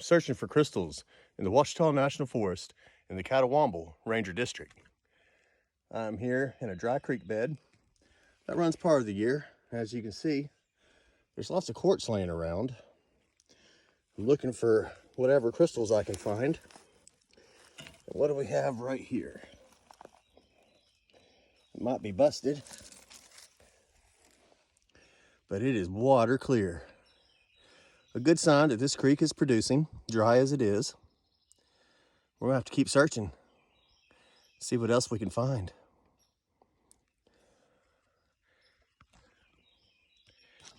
searching for crystals in the Ouachita National Forest in the Caddo Womble Ranger District. I'm here in a dry creek bed that runs part of the year. As you can see, there's lots of quartz laying around. I'm looking for whatever crystals I can find. And what do we have right here? It might be busted, but it is water clear. A good sign that this creek is producing, dry as it is. We're gonna have to keep searching, see what else we can find.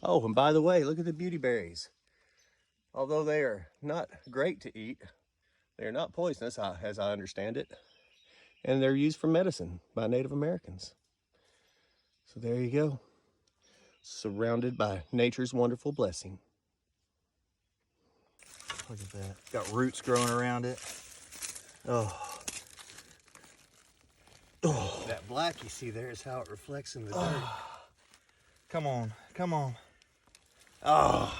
Oh, and by the way, look at the beauty berries. Although they are not great to eat, they are not poisonous, as I understand it. And they're used for medicine by Native Americans. So there you go. Surrounded by nature's wonderful blessing. Look at that. Got roots growing around it. Oh. Oh. That black you see there is how it reflects in the dirt. Come on, come on. Oh.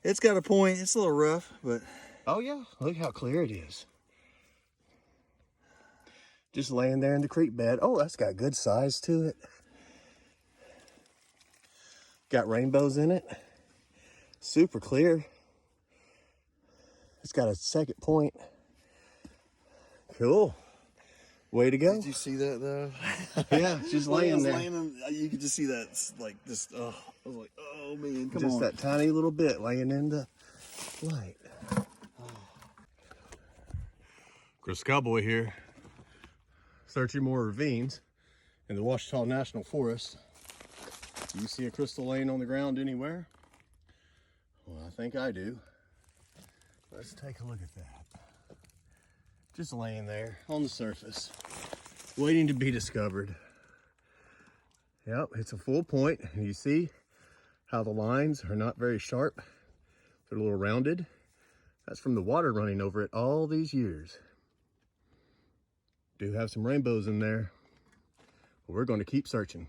It's got a point. It's a little rough, but... Oh yeah, look how clear it is. Just laying there in the creek bed. Oh, that's got good size to it. Got rainbows in it. Super clear. It's got a second point. Cool. Way to go. Did you see that though? Yeah, just laying there. You could just see that, like, just, oh, I was like, oh man, come on. Just that tiny little bit laying in the light. Chris Cowboy here, searching more ravines in the Ouachita National Forest. Do you see a crystal laying on the ground anywhere? Well, I think I do. Let's take a look at that. Just laying there on the surface, waiting to be discovered. Yep, it's a full point. You see how the lines are not very sharp. They're a little rounded. That's from the water running over it all these years. Do have some rainbows in there, but we're going to keep searching.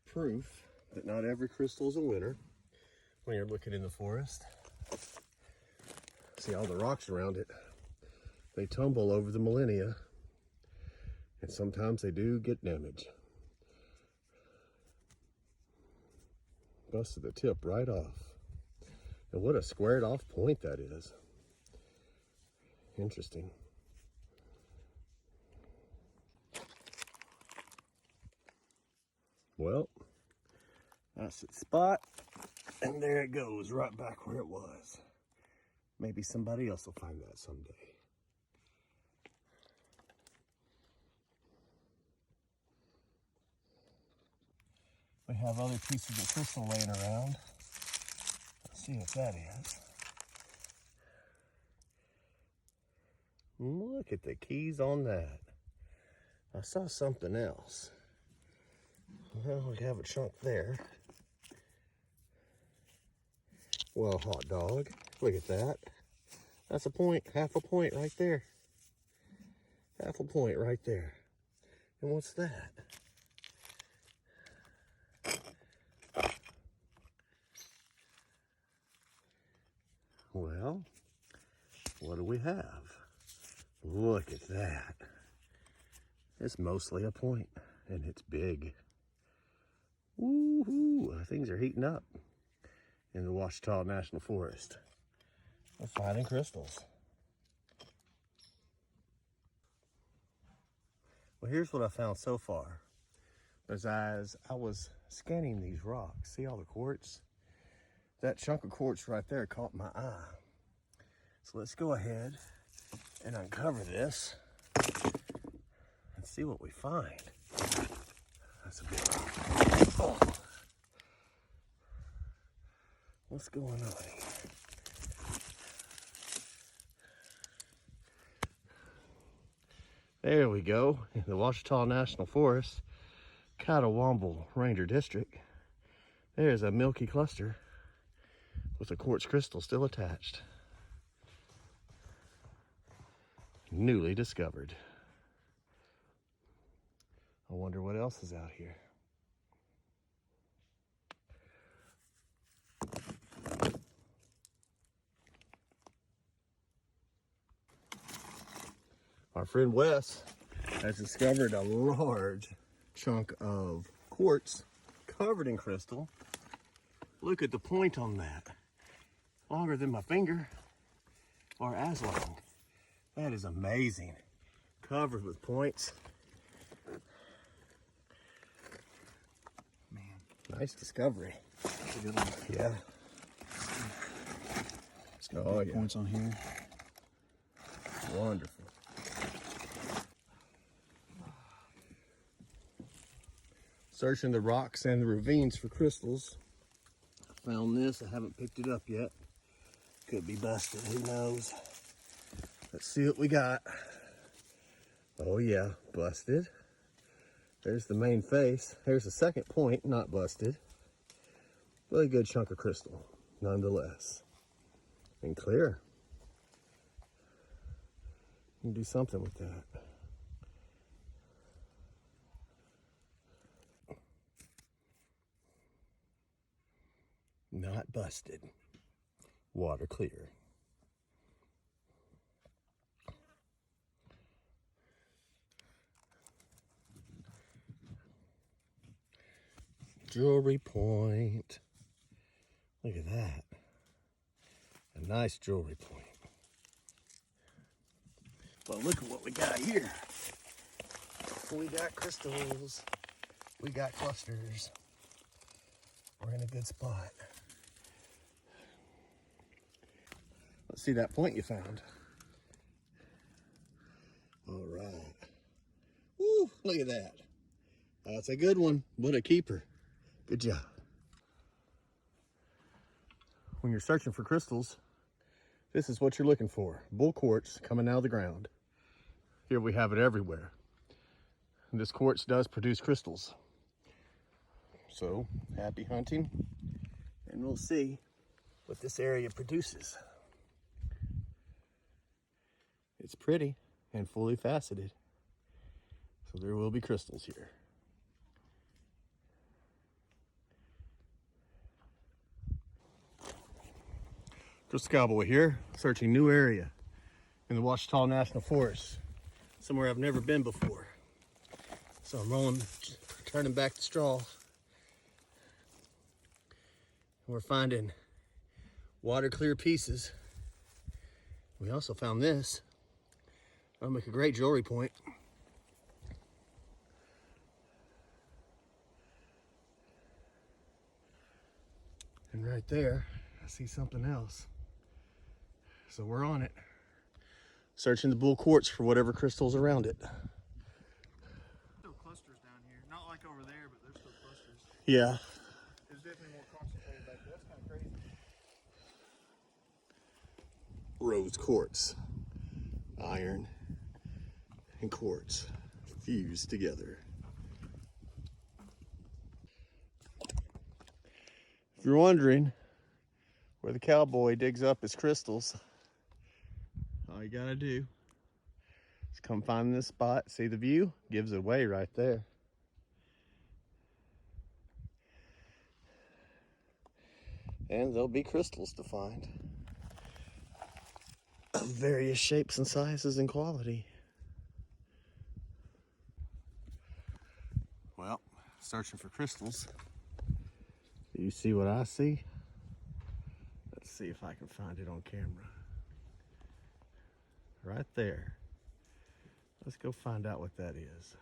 Proof that not every crystal is a winner when you're looking in the forest. See all the rocks around it. They tumble over the millennia, and sometimes they do get damaged. Busted the tip right off. And what a squared off point that is. Interesting. Well, that's the spot. And there it goes, right back where it was. Maybe somebody else will find that someday. We have other pieces of crystal laying around. Let's see what that is. Look at the keys on that. I saw something else. Well, we have a chunk there. Well, hot dog, look at that. That's a point, half a point right there. Half a point right there. And what's that? Well, what do we have? Look at that. It's mostly a point, and it's big. Woohoo! Things are heating up in the Ouachita National Forest. We're finding crystals. Well, here's what I found so far. As I was scanning these rocks, see all the quartz? That chunk of quartz right there caught my eye. So let's go ahead and uncover this and see what we find. That's a big rock. Oh. What's going on here? There we go, in the Ouachita National Forest, Caddo Womble Ranger District. There's a milky cluster with a quartz crystal still attached. Newly discovered. I wonder what else is out here. Our friend Wes has discovered a large chunk of quartz covered in crystal. Look at the point on that. Longer than my finger, or as long. That is amazing. Covered with points. Man, nice discovery. that's a good one. Yeah. It's got Oh, big yeah. points on here. Wonderful. Searching the rocks and the ravines for crystals. I found this. I haven't picked it up yet. Could be busted. Who knows? Let's see what we got. Oh yeah, busted. There's the main face. There's the second point, not busted. Really good chunk of crystal, nonetheless. And clear. You can do something with that. Not busted. Water clear. Jewelry point. Look at that. A nice jewelry point. But look at what we got here. We got crystals. We got clusters. We're in a good spot. Let's see that point you found. All right. Woo, look at that. That's a good one. What a keeper. Good job. When you're searching for crystals, this is what you're looking for. Bull quartz coming out of the ground. Here we have it everywhere. And this quartz does produce crystals. So, happy hunting. And we'll see what this area produces. It's pretty and fully faceted. So there will be crystals here. Crystal Cowboy here, searching new area in the Ouachita National Forest. Somewhere I've never been before. So I'm turning back the straw. We're finding water clear pieces. We also found this. That'll make a great jewelry point. And right there, I see something else. So we're on it. Searching the bull quartz for whatever crystals around it. Still clusters down here. Not like over there, but there's still clusters. Yeah. It's definitely more concentrated back there. That's kind of crazy. Rose quartz, iron, and quartz fused together. If you're wondering where the cowboy digs up his crystals, all you gotta do is come find this spot, see the view, gives it away right there. And there'll be crystals to find of various shapes and sizes and quality. Well, searching for crystals. Do you see what I see? Let's see if I can find it on camera. Right there. Let's go find out what that is.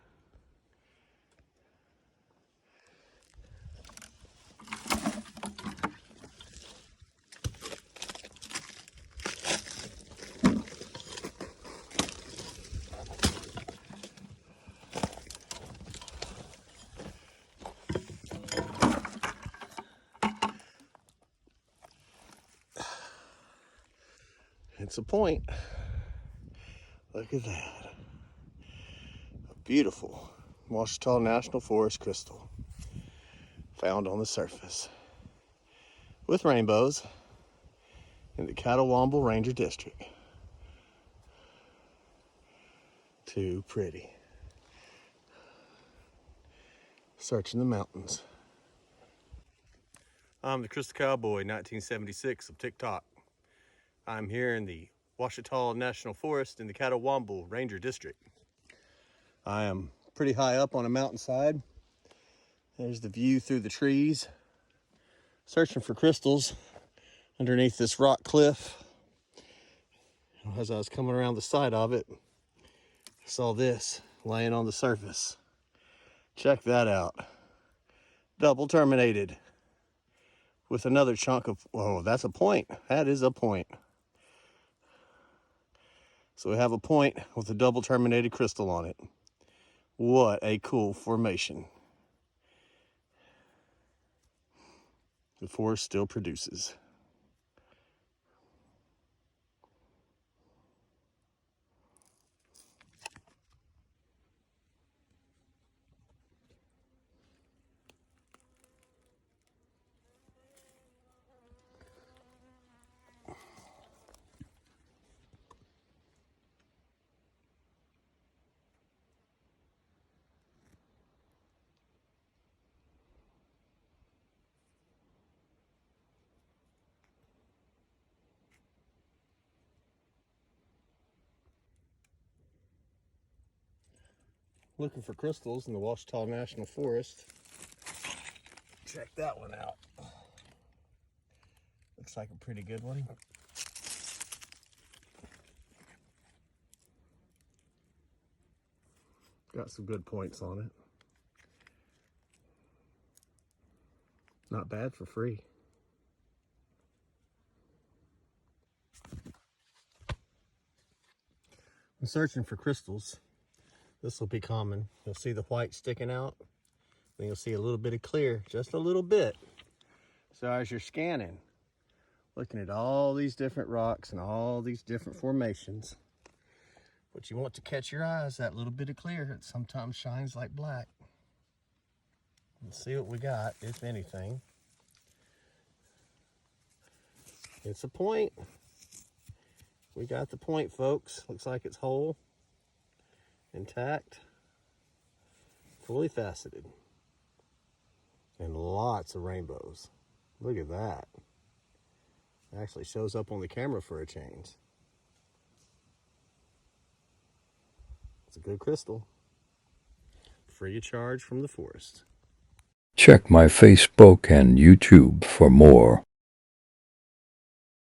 It's a point. Look at that. A beautiful Ouachita National Forest crystal found on the surface with rainbows in the Caddo Womble Ranger District. Too pretty. Searching the mountains. I'm the Crystal Cowboy 1976 of TikTok. I'm here in the Ouachita National Forest in the Caddo Womble Ranger District. I am pretty high up on a mountainside. There's the view through the trees. Searching for crystals underneath this rock cliff. As I was coming around the side of it, I saw this laying on the surface. Check that out. Double terminated with another chunk of, oh, that's a point. That is a point. So we have a point with a double terminated crystal on it. What a cool formation. The forest still produces. Looking for crystals in the Ouachita National Forest. Check that one out. Looks like a pretty good one. Got some good points on it. Not bad for free. I'm searching for crystals. This will be common. You'll see the white sticking out. Then you'll see a little bit of clear, just a little bit. So as you're scanning, looking at all these different rocks and all these different formations, what you want to catch your eye is that little bit of clear. It sometimes shines like black. Let's see what we got, if anything. It's a point. We got the point, folks. Looks like it's whole, intact, fully faceted, and lots of rainbows. Look at that. It actually shows up on the camera for a change. It's a good crystal. Free of charge from the forest. Check my Facebook and YouTube for more.